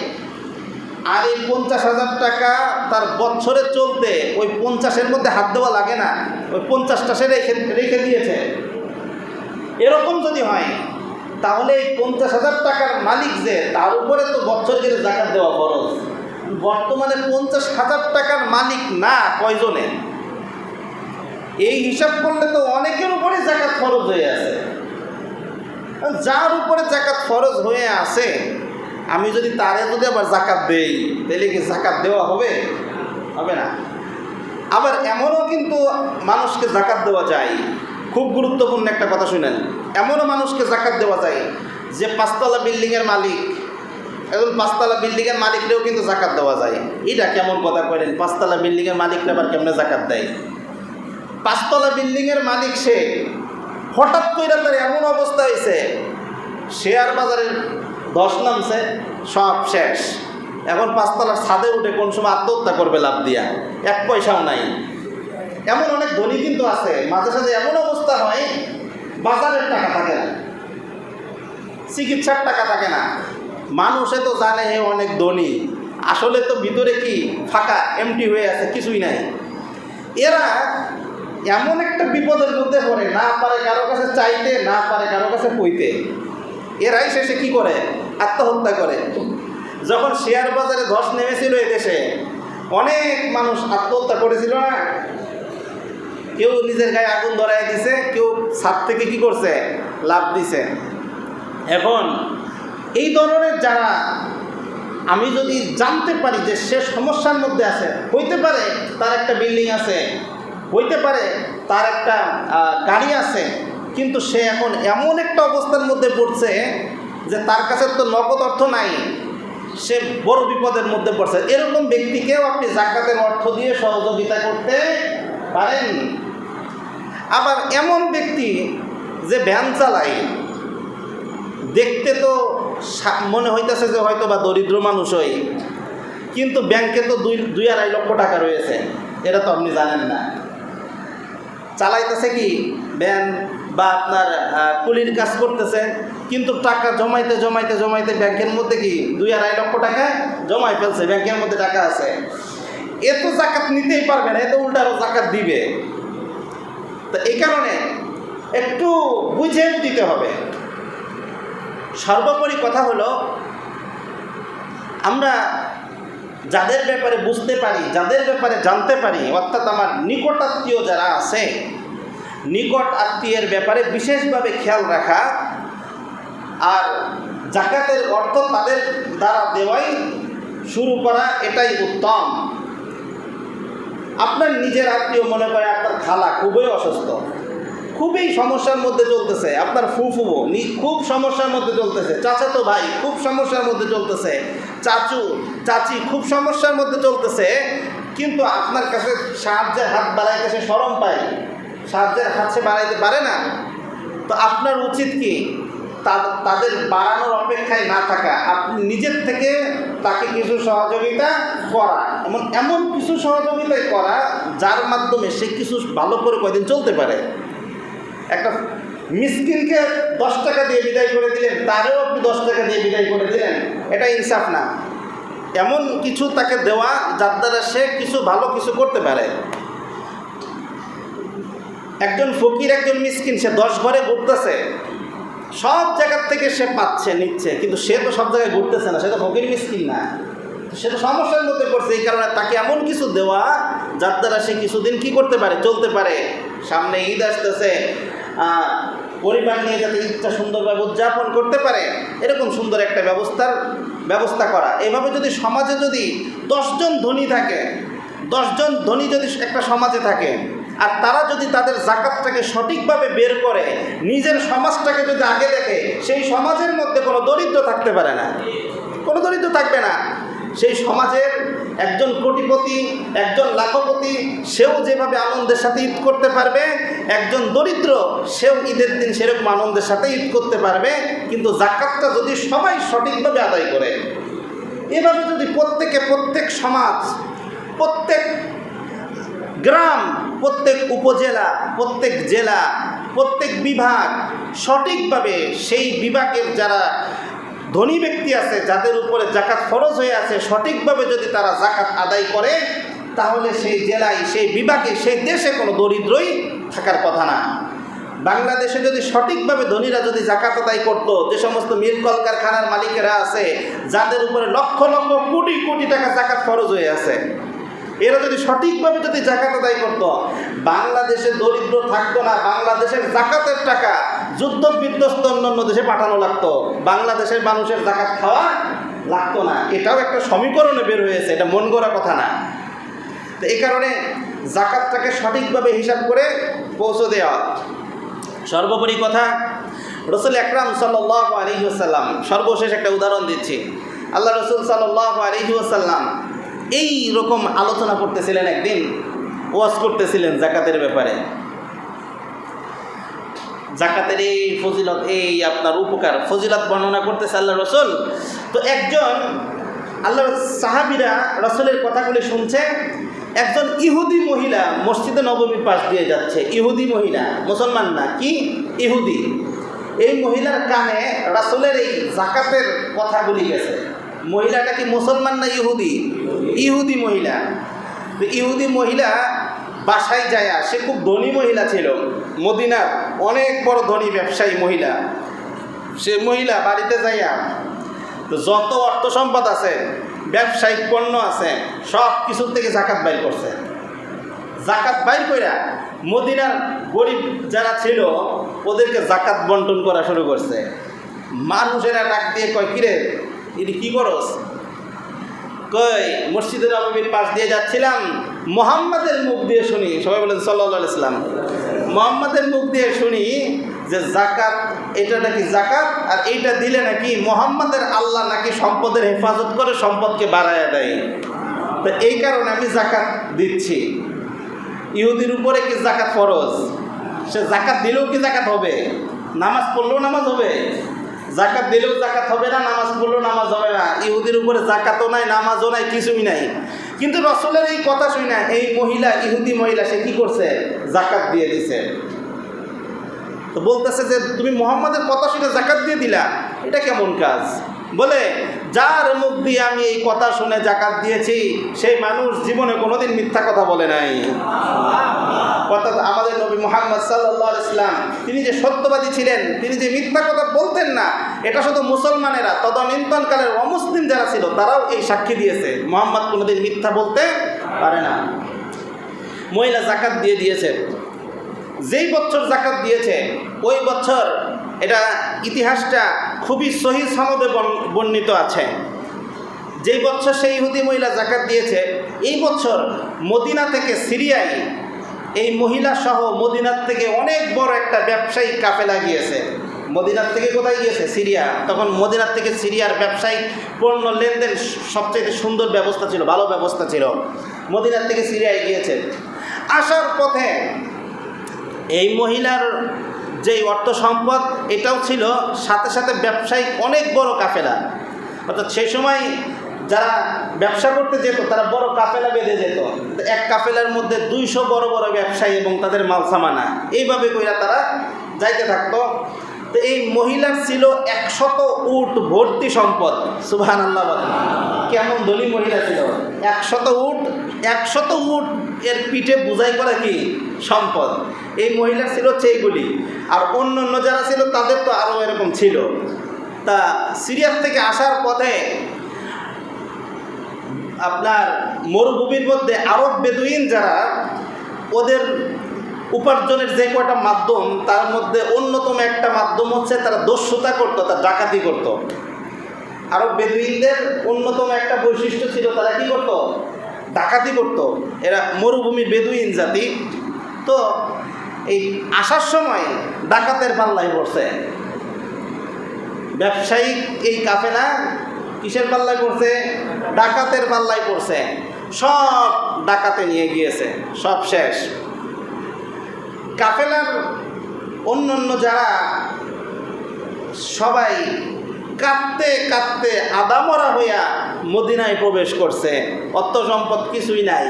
আর এই 50,000 টাকা তার বছরে চলতে ওই 50-এর মধ্যে হাত দেওয়া লাগে না, ওই 50টা সে রেখে দিয়েছে, এরকম যদি হয় তাহলে এই 50,000 টাকার মালিক যে, তার উপরে তো বছর গেলে জাকাত দেওয়া খরচ। বর্তমানে 50,000 টাকার মালিক না কয়জনে? এই হিসাব করলে তো অনেকের উপরে জাকাত ফরজ হয়ে আছে। যার উপরে জাকাত ফরজ হয়ে আছে, আমি যদি তারে যদি আবার জাকাত দেই, তাহলে কি জাকাত দেওয়া হবে? হবে না। আবার এমনও কিন্তু মানুষকে জাকাত দেওয়া যায়, খুব গুরুত্বপূর্ণ একটা কথা শুনেন, এমনও মানুষকে জাকাত দেওয়া যায় যে 5তলা বিল্ডিংয়ের মালিক, এখন 5তলা বিল্ডিংয়ের মালিকরেও কিন্তু জাকাত দেওয়া যায়। এটা কেমন কথা করেন? 5তলা বিল্ডিংয়ের মালিকরা আবার কেমনে জাকাত দেয়? 5তলা বিল্ডিংয়ের মালিক সে, হঠাৎ করে তার এমন অবস্থা হয়েছে, শেয়ার বাজারের 10 নামছে, সব শেষ। এখন 5তলার ছাদে উঠে কোন সময় আত্মহত্যা করবে লাভ দিয়া, 1 পয়সাও নাই। এমন অনেক ধনী কিন্তু আছে। মাঝে সাঝে এমন অবস্থা হয়, বাজারের টাকা থাকে না, চিকিৎসার টাকা থাকে না। মানুষে তো জানে হে অনেক ধনী, আসলে তো ভিতরে কি ফাঁকা, এমটি হয়ে আছে, কিছুই নাই। এরা এমন একটা বিপদের মধ্যে পড়ে, না পারে কারো কাছে চাইতে, না পারে কারো কাছে কইতে, এরাই শেষে কি করে? আত্মহত্যা করে। যখন শেয়ার বাজারে ধস নেমেছিল এদেশে, অনেক মানুষ আত্মহত্যা করেছিল না? কেউ নিজের গায়ে আগুন ধরাই দিছে, কেউ ছাদ থেকে কি করছে? লাভ দিছে। এখন এই ধরনের যারা, আমি যদি জানতে পারি যে সে সমস্যার মধ্যে আছে, হইতে পারে তার একটা বিল্ডিং আছে, হইতে পারে তার একটা গাড়ি আছে, কিন্তু সে এখন এমন একটা অবস্থার মধ্যে পড়ছে যে তার কাছে তো নগদ অর্থ নাই, সে বড় বিপদের মধ্যে পড়ছে, এরকম ব্যক্তিকেও আপনি জাকাতের অর্থ দিয়ে সহযোগিতা করতে পারেন। আবার এমন ব্যক্তি যে ভ্যান চালায়, দেখতে তো মনে হইতেছে যে হয়তো বা দরিদ্র মানুষই, কিন্তু ব্যাংকে তো 2-2.5 লক্ষ টাকা রয়েছে, এটা তো আপনি জানেন না। চালাইতেছে কি ব্যান বা আপনার কুলির কাজ করতেছে, কিন্তু টাকা জমাইতে জমাইতে জমাইতে ব্যাংকের মধ্যে কি 2.5 লক্ষ টাকা জমাই ফেলছে, ব্যাংকের মধ্যে টাকা আছে। এ তো জাকাত নিতেই পারবে না, এ তো উল্টা আরও জাকাত দিবে। তো এই কারণে একটু বুঝে দিতে হবে। সর্বোপরি কথা হলো, আমরা যাদের ব্যাপারে বুঝতে পারি, যাদের ব্যাপারে জানতে পারি, অর্থাৎ আমার নিকট আত্মীয় যারা আছে, নিকট আত্মীয়ের ব্যাপারে বিশেষভাবে খেয়াল রাখা, আর জাকাতের অর্থ তাদের দ্বারা দেওয়াই শুরু করা, এটাই উত্তম। আপনার নিজের আত্মীয়, মনে করে আপনার খালা খুবই অসুস্থ, খুবই সমস্যার মধ্যে চলতেছে, আপনার ফুফু খুব সমস্যার মধ্যে চলতেছে, চাচাতো ভাই খুব সমস্যার মধ্যে চলতেছে, চাচু চাচি খুব সমস্যার মধ্যে চলতেছে, কিন্তু আপনার কাছে সাহায্যের হাত বাড়াইতে সে শরম পায়, সাহায্যের হাত সে বাড়াইতে পারে না। তো আপনার উচিত কি তাদের বাড়ানোর অপেক্ষায় না থাকা, আপনি নিজের থেকে তাকে কিছু সহযোগিতা করা, এমন কিছু সহযোগিতাই করা যার মাধ্যমে সে কিছু ভালো করে কয়দিন চলতে পারে। একটা মিসকিনকে 10 টাকা দিয়ে বিদায় করে দিলেন, তারও আপনি 10 টাকা দিয়ে বিদায় করে দিলেন, এটা ইনসাফ না। এমন কিছু তাকে দেওয়া যার দ্বারা সে কিছু ভালো কিছু করতে পারে। একজন ফকির, একজন মিসকিন, সে 10 ঘরে ঘুরতেছে, সব জায়গার থেকে সে পাচ্ছে নিচ্ছে, কিন্তু সে তো সব জায়গায় ঘুরতেছে না, সে তো ফকির মিসকিন না, সে তো সমস্যার মধ্যে পড়ছে। এই কারণে তাকে এমন কিছু দেওয়া যার দ্বারা সে কিছুদিন কি করতে পারে, চলতে পারে। সামনে ঈদ আসতেছে, পরিবার নিয়ে যাতে ঈদটা সুন্দরভাবে উদযাপন করতে পারে, এরকম সুন্দর একটা ব্যবস্থা করা। এভাবে যদি সমাজে যদি 10 জন ধনী থাকে, 10 জন ধনী যদি একটা সমাজে থাকে, আর তারা যদি তাদের জাকাতটাকে সঠিকভাবে বের করে নিজের সমাজটাকে যদি আগে দেখে, সেই সমাজের মধ্যে কোনো দরিদ্র থাকতে পারে না, কোনো দরিদ্র থাকবে না। সেই সমাজের একজন কোটিপতি, একজন লাখপতি, সেও যেভাবে আনন্দের সাথে ঈদ করতে পারবে, একজন দরিদ্র সেও ঈদের দিন সেরকম আনন্দের সাথে ঈদ করতে পারবে। কিন্তু জাকাতটা যদি সবাই সঠিকভাবে আদায় করে, এভাবে যদি প্রত্যেক সমাজ, প্রত্যেক গ্রাম, প্রত্যেক উপজেলা, প্রত্যেক জেলা, প্রত্যেক বিভাগ সঠিকভাবে সেই বিভাগের যারা ধনী ব্যক্তি আছে, যাদের উপরে জাকাত ফরজ হয়ে আছে, সঠিকভাবে যদি তারা জাকাত আদায় করে, তাহলে সেই জেলায়, সেই বিভাগে, সেই দেশে কোনো দরিদ্রই থাকার কথা না। বাংলাদেশে যদি সঠিকভাবে ধনীরা যদি জাকাত আদায় করত, যে সমস্ত মিল কলকারখানার মালিকেরা আছে, যাদের উপরে লক্ষ লক্ষ কোটি কোটি টাকা জাকাত ফরজ হয়ে আছে, এরা যদি সঠিকভাবে যদি জাকাত আদায় করতো, বাংলাদেশে দরিদ্র থাকতো না। বাংলাদেশের জাকাতের টাকা যুদ্ধ বিধ্বস্ত অন্যান্য দেশে পাঠানো লাগতো, বাংলাদেশের মানুষের জাকাত খাওয়া লাগতো না। এটাও একটা সমীকরণে বের হয়েছে, এটা মন গড়া কথা না। তো এই কারণে জাকাতটাকে সঠিকভাবে হিসাব করে পৌঁছে দেওয়া। সর্বোপরি কথা, রসুল আকরাম সাল্লাল্লাহু আলাইহি ওয়াসাল্লাম, সর্বশেষ একটা উদাহরণ দিচ্ছি। আল্লাহ রসুল সাল্লাল্লাহু আলাইহি ওয়াসাল্লাম এই রকম আলোচনা করতেছিলেন, একদিন ওয়াজ করতেছিলেন জাকাতের ব্যাপারে। জাকাতের এই ফজিলত, এই আপনার উপকার, ফজিলত বর্ণনা করতেছে আল্লাহ রসুল। তো একজন আল্লাহ সাহাবীরা রসুলের কথাগুলি শুনছে। একজন ইহুদি মহিলা মসজিদে নববীর পাশ দিয়ে যাচ্ছে, ইহুদি মহিলা, মুসলমান না, কি ইহুদি। এই মহিলার কানে রাসূলের এই জাকাতের কথাগুলি গেছে। মহিলাটা কি মুসলমান না ইহুদি? ইহুদি মহিলা। তো ইহুদি মহিলা বাসায় যায়, সে খুব ধনী মহিলা ছিল, মদিনার অনেক বড় ধনী ব্যবসায়ী মহিলা। সে মহিলা বাড়িতে যাইয়া তো যত অর্থ সম্পদ আছে, ব্যবসায়িক পণ্য আছে, সব কিছুর থেকে জাকাত বাইর করছে। জাকাত বাইর কইরা মদিনার গরিব যারা ছিল ওদেরকে জাকাত বন্টন করা শুরু করছে। মানুষেরা ডাক দিয়ে কয়, কিরে এটি কী করস? কই মসজিদে নববীর পাশ দিয়ে যাচ্ছিলাম, মুহাম্মাদের মুখ দিয়ে শুনি, সবাই বলেন সাল্লাল্লাহু আলাইহি ওয়াসাল্লাম, মুহাম্মাদের মুখ দিয়ে শুনি যে জাকাত, এটা নাকি জাকাত, আর এইটা দিলে নাকি মুহাম্মাদের আল্লাহ নাকি সম্পদের হেফাজত করে, সম্পদকে বাড়ায় দেয়। তো এই কারণে আমি জাকাত দিচ্ছি। ইহুদির উপরে কি জাকাত ফরজ? সে জাকাত দিলেও কি জাকাত হবে? নামাজ পড়লেও নামাজ হবে? জাকাত দিলেও জাকাত হবে না, নামাজ পড়লেও নামাজ হবে না, ইহুদির উপরে জাকাতও নাই, নামাজও নাই, কিছুই নাই। কিন্তু রাসূলের এই কথা শুনে এই মহিলা, ইহুদি মহিলা, সে কি করছে? জাকাত দিয়ে দিছে। তো বলতেছে যে তুমি মুহাম্মাদের কথা শুনে জাকাত দিয়ে দিলা, এটা কেমন কাজ? বলে যার মুখ দিয়ে আমি এই কথা শুনে জাকাত দিয়েছি সেই মানুষ জীবনে কোনোদিন মিথ্যা কথা বলে নাই। অর্থাৎ আমাদের নবী মুহাম্মদ সাল্লাল্লাহু আলাইহি ওয়াসাল্লাম তিনি যে সত্যবাদী ছিলেন, তিনি যে মিথ্যা কথা বলতেন না, এটা শুধু মুসলমানেরা, তদানীন্তনকালের অমুসলিম যারা ছিল তারাও এই সাক্ষী দিয়েছে মুহাম্মদ কোনোদিন মিথ্যা বলতে পারে না। মহিলা জাকাত দিয়ে দিয়েছে। যেই বছর জাকাত দিয়েছে ওই বছর, এটা ইতিহাসটা খুবই সহিহ সনদে বর্ণিত আছে, যেই বছর সেই ইহুদি মহিলা জাকাত দিয়েছে এই বছর মদিনা থেকে সিরিয়ায় এই মহিলা সহ মদিনার থেকে অনেক বড় একটা ব্যবসায়িক কাফেলা গিয়েছে। মদিনার থেকে কোথায় গিয়েছে? সিরিয়া। তখন মদিনার থেকে সিরিয়ার ব্যবসায়িক পণ্য লেনদেন সবচেয়ে সুন্দর ব্যবস্থা ছিল, ভালো ব্যবস্থা ছিল। মদিনার থেকে সিরিয়ায় গিয়েছে। আসার পথে এই মহিলার যেই অর্থ সম্পদ এটাও ছিল, সাথে সাথে ব্যবসায়িক অনেক বড় কাফেলা। অর্থাৎ সেই সময় যারা ব্যবসা করতে যেত তারা বড় কাফেলা বেঁধে যেত, এক কাফেলার মধ্যে 200 বড় বড় ব্যবসায়ী এবং তাদের মালসামানা, এইভাবে কইরা তারা যাইতে থাকতো। তো এই মহিলার ছিল 100 উট ভর্তি সম্পদ। সুবহানাল্লাহ বলেন, কেমন ধনী মহিলা ছিল! 100 উট এর পিঠে বোঝাই করা কি সম্পদ। এই মহিলার ছিল সেইগুলি, আর অন্য অন্য যারা ছিল তাদের তো আরও এরকম ছিল। তা সিরিয়ার থেকে আসার পথে আপনার মরুভূমির মধ্যে আরব বেদুইন যারা, ওদের উপার্জনের যে কয়টা মাধ্যম তার মধ্যে অন্যতম একটা মাধ্যম হচ্ছে তারা দস্যুতা করতো, তারা ডাকাতি করত। আরব বেদুইনদের অন্যতম একটা বৈশিষ্ট্য ছিল তারা কি করত? ডাকাতি করত। এরা মরুভূমির বেদুইন জাতি। তো এই আসার সময় ডাকাতের পাল্লায় পড়ছে। ব্যবসায়িক এই কাফেলা কিসের পাল্লায় পড়ছে? ডাকাতের পাল্লায় পড়ছে। সব ডাকাতে নিয়ে গিয়েছে, সব শেষ। কাফেলার অন্য অন্য যারা সবাই কাঁদতে কাঁদতে আদামরা হইয়া মদিনায় প্রবেশ করছে। অর্থ সম্পদ কিছুই নাই,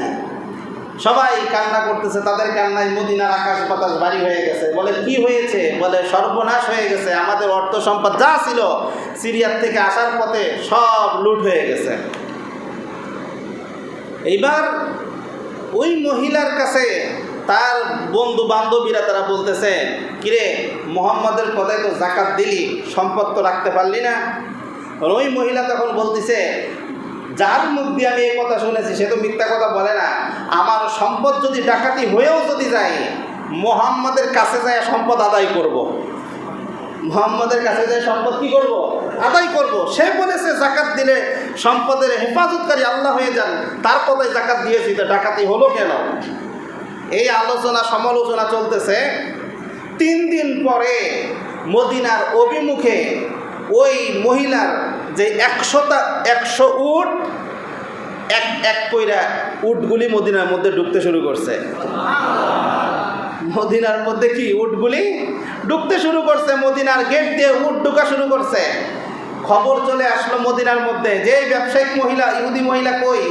সবাই কান্না করতেছে। তাদের কান্নায় মদিনার আকাশ বাতাস ভারী হয়ে গেছে। বলে কি হয়েছে? বলে সর্বনাশ হয়ে গেছে, আমাদের অর্থ সম্পদ যা ছিল সিরিয়ার থেকে আসার পথে সব লুট হয়ে গেছে। এইবার ওই মহিলার কাছে তার বন্ধু বান্ধবীরা তারা বলতেছে, কিরে মুহাম্মাদের কথায় তো জাকাত দিলি, সম্পদ তো রাখতে পারলি না। ওই মহিলা তখন বলতেছে, যার মুখ দিয়ে আমি এই কথা শুনেছি সে তো মিথ্যা কথা বলে না। আমার সম্পদ যদি ডাকাতি হয়েও যদি যায়, মুহাম্মাদের কাছে যায় সম্পদ আদায় করব। মুহাম্মাদের কাছে যায় সম্পদ কি করব? আদায় করব। সে বলেছে জাকাত দিলে সম্পদের হেফাজতকারী আল্লাহ হয়ে যান, তার কথায় জাকাত দিয়েছি, তো ডাকাতি হলো কেন? এই আলোচনা সমালোচনা চলতেছে। 3 দিন পরে মদিনার অভিমুখে ওই মহিলার যে 100 উট, এক কইরা উটগুলি মদিনার মধ্যে ঢুকতে শুরু করছে। মদিনার মধ্যে কি উটগুলি ঢুকতে শুরু করছে। মদিনার গেট দিয়ে উট ঢুকা শুরু করছে। খবর চলে আসলো মদিনার মধ্যে যে ব্যবসায়িক মহিলা, ইহুদি মহিলা কই,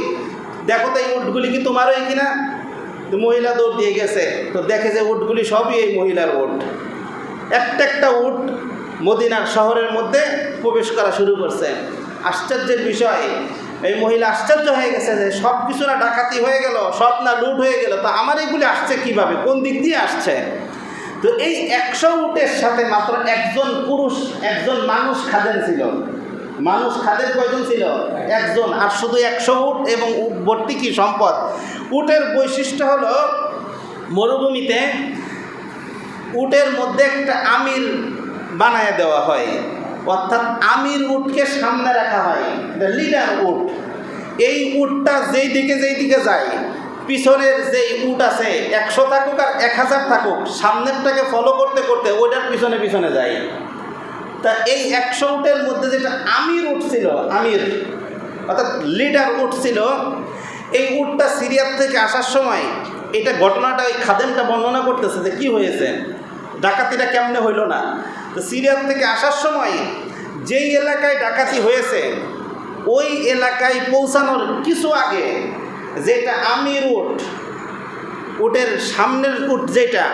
দেখো তো এই উটগুলি কি তোমারই কিনা? মহিলা দৌড় দিয়ে গেছে, তো দেখে যে উটগুলি সবই এই মহিলার উট। একটা উট মদিনার শহরের মধ্যে প্রবেশ করা শুরু করছে। আশ্চর্যের বিষয়, এই মহিলা আশ্চর্য হয়ে গেছে যে সব কিছু না ডাকাতি হয়ে গেল, সব না লুট হয়ে গেল, তো আমার এগুলি আসছে কিভাবে, কোন দিক দিয়ে আসছে? তো এই 100 উটের সাথে মাত্র একজন পুরুষ, একজন মানুষ খাদেম ছিল। মানুষ খাদেম কয়জন ছিল? একজন। আর শুধু 100 উট এবং উট ভর্তি কি সম্পদ। উটের বৈশিষ্ট্য হলো মরুভূমিতে উটের মধ্যে একটা আমির বানায় দেওয়া হয়, অর্থাৎ আমির উটকে সামনে রাখা হয়, লিডার উট। এই উটটা যেই দিকে যায়, পিছনের যেই উট আছে 100 থাকুক আর 1000 থাকুক, সামনেরটাকে ফলো করতে করতে ওইটার পিছনে পিছনে যায়। তা এই 100 উটের মধ্যে যেটা আমির উট ছিল, আমির অর্থাৎ লিডার উট ছিল, এই উটটা সিরিয়ার থেকে আসার সময়, এটা ঘটনাটা ওই খাদেমটা বর্ণনা করতেছে যে কী হয়েছে, ডাকাতিটা কেমনে হইল না। তো সিরিয়ার থেকে আসার সময় যেই এলাকায় ডাকাতি হয়েছে ওই এলাকায় পৌঁছানোর কিছু আগে যেটা আমি উটের সামনের উট যেটা,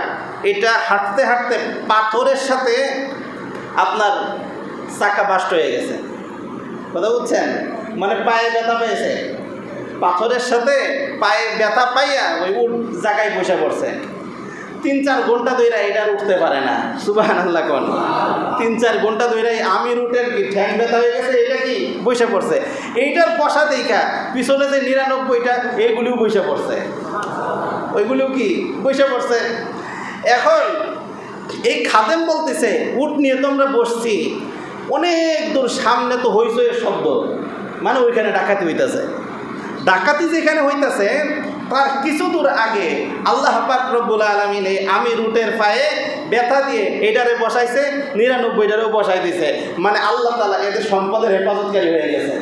এটা হাঁটতে হাঁটতে পাথরের সাথে আপনার চাকা বাস্ট হয়ে গেছে। কথা বুঝছেন? মানে পায়ে ব্যথা পেয়েছে, পাথরের সাথে পায়ে ব্যথা পাইয়া ওই উট জায়গায় বসে পড়ছে। 3-4 ঘন্টা ধরে এটার উঠতে পারে না। সুবহানাল্লাহ কোন 3-4 ঘন্টা ধরে আমি উটের কি ঠ্যাং ব্যথা হয়ে গেছে, এটা কি বসে পড়ছে। এইটার বসা দেখা পিছনে যে 99টা এইগুলিও বসে পড়ছে, ওইগুলিও কি বসে পড়ছে। এখন এই খাদেম বলতেছে উট নিয়ে তো আমরা বসছি, অনেক দূর সামনে তো হইচইয়ের শব্দ, মানে ওইখানে ডাকাতি হইতেছে। ডাকাতি যেখানে হইতেছে তার কিছু দূর আগে আল্লাহ পাক রব্বুল আলামিন এই আমির উটের পায়ে ব্যথা দিয়ে এটারে বসাইছে, 99টারেও বসাই দিছে। মানে আল্লাহ তাআলা এদের সম্পদের হেফাজতকারী হয়ে গেছে।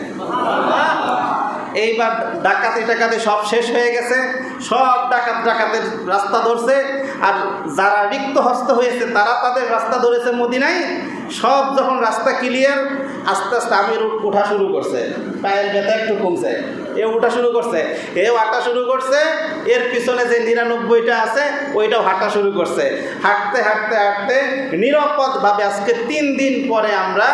এইবার ডাকাতি সব শেষ হয়ে গেছে, সব ডাকাতের রাস্তা ধরছে, আর যারা রিক্ত হস্ত হয়েছে তারা তাদের রাস্তা ধরেছে মদিনায়। সব যখন রাস্তা ক্লিয়ার, আস্তে আস্তে আমির উঠা শুরু করছে, পায়ের ব্যথা একটু কমছে, এ উঠা শুরু করছে, এও হাঁটা শুরু করছে, এর পিছনে যে 99টা আছে ওইটাও হাঁটা শুরু করছে। হাঁটতে হাঁটতে হাঁটতে নিরাপদভাবে আজকে 3 দিন পরে আমরা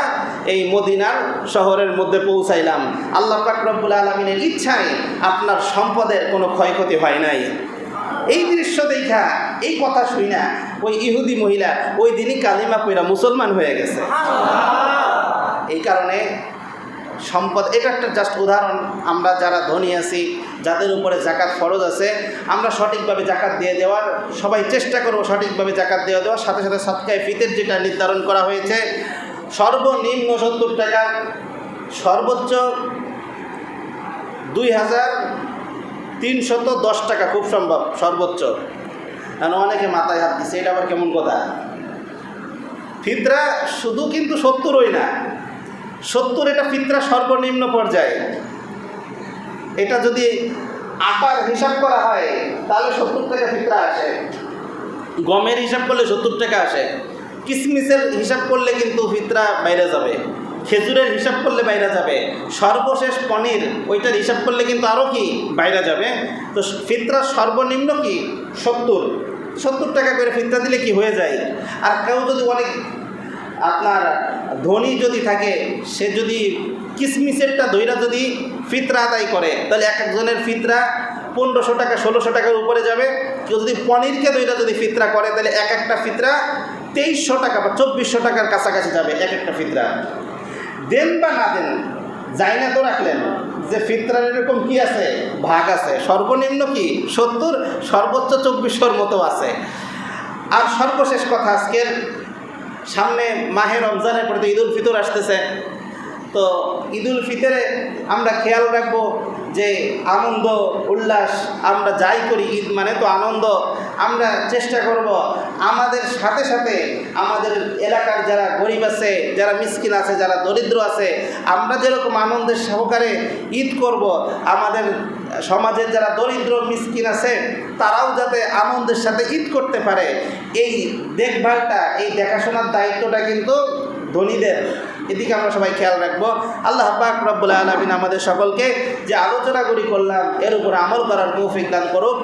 এই মদিনার শহরের মধ্যে পৌঁছাইলাম। আল্লাহ পাক রব্বুল আলামিনের ইচ্ছায় আপনার সম্পদের কোনো ক্ষয়ক্ষতি হয় নাই। এই দৃশ্য দেখা, এই কথা শুই না, ওই ইহুদি মহিলা ওই দিনই কালিমা পইরা মুসলমান হয়ে গেছে। এই কারণে সম্পদ, এটা একটা জাস্ট উদাহরণ। আমরা যারা ধনী আছি, যাদের উপরে জাকাত ফরজ আছে, আমরা সঠিকভাবে জাকাত দিয়ে দেওয়ার সবাই চেষ্টা করব, সঠিকভাবে জাকাত দিয়ে দেওয়ার সাথে সাথে সদকায়ে ফিতর যেটা নির্ধারণ করা হয়েছে, সর্বনিম্ন 70 টাকা, সর্বোচ্চ 2310 টাকা খুব সম্ভব সর্বোচ্চ। কারণ অনেকে মাথায় হাত দিচ্ছে, এটা আবার কেমন কথা। ফিতরা শুধু কিন্তু 70ই না, 70 এটা ফিতরা সর্বনিম্ন পর্যায়ে। এটা যদি আটার হিসাব করা হয় তাহলে 70 টাকা ফিতরা আসে, গমের হিসাব করলে 70 টাকা আসে, কিসমিসের হিসাব করলে কিন্তু ফিতরা বাইরে যাবে, খেজুরের হিসাব করলে বাইরে যাবে, সর্বশেষ পনির ওইটার হিসাব করলে কিন্তু আরও কি বাইরে যাবে। তো ফিতরা সর্বনিম্ন কি 70 টাকা করে ফিতরা দিলে কি হয়ে যায়। আর কেউ যদি অনেক আপনার ধনী যদি থাকে, সে যদি কিসমিসেরটা ধইরা যদি ফিতরা আদায় করে তাহলে এক একজনের ফিতরা 1500 টাকা 1600 টাকার উপরে যাবে। কেউ যদি পনিরকে ধইরা যদি ফিতরা করে তাহলে এক একটা ফিতরা 2300 টাকা বা 2400 টাকার কাছাকাছি যাবে এক একটা ফিতরা। দেন বা না দেন, যাই না তো রাখলেন যে ফিতরার এরকম কি আছে, ভাগ আছে, সর্বনিম্ন কি 70, সর্বোচ্চ 2400-র মতো আছে। আর সর্বশেষ কথা, আজকের সামনে মাহে রমজানের প্রতি ঈদুল ফিতর আসতেছে। তো ঈদুল ফিতরে আমরা খেয়াল রাখবো যে আনন্দ উল্লাস, আমরা যাই করি ঈদ মানে তো আনন্দ, আমরা চেষ্টা করব আমাদের সাথে সাথে আমাদের এলাকার যারা গরিব আছে, যারা মিসকিন আছে, যারা দরিদ্র আছে, আমরা যেরকম আনন্দের সহকারে ঈদ করব, আমাদের সমাজের যারা দরিদ্র মিসকিন আছে তারাও যাতে আনন্দের সাথে ঈদ করতে পারে, এই দেখভালটা, এই দেখাশোনার দায়িত্বটা কিন্তু ধনীদের। এদিকে আমরা সবাই খেয়াল রাখবো। আল্লাহ পাক রব্বুল আলামিন আমাদের সকলকে যে আলোচনাগুলি করলাম এর উপর আমল করার তৌফিক দান করুক।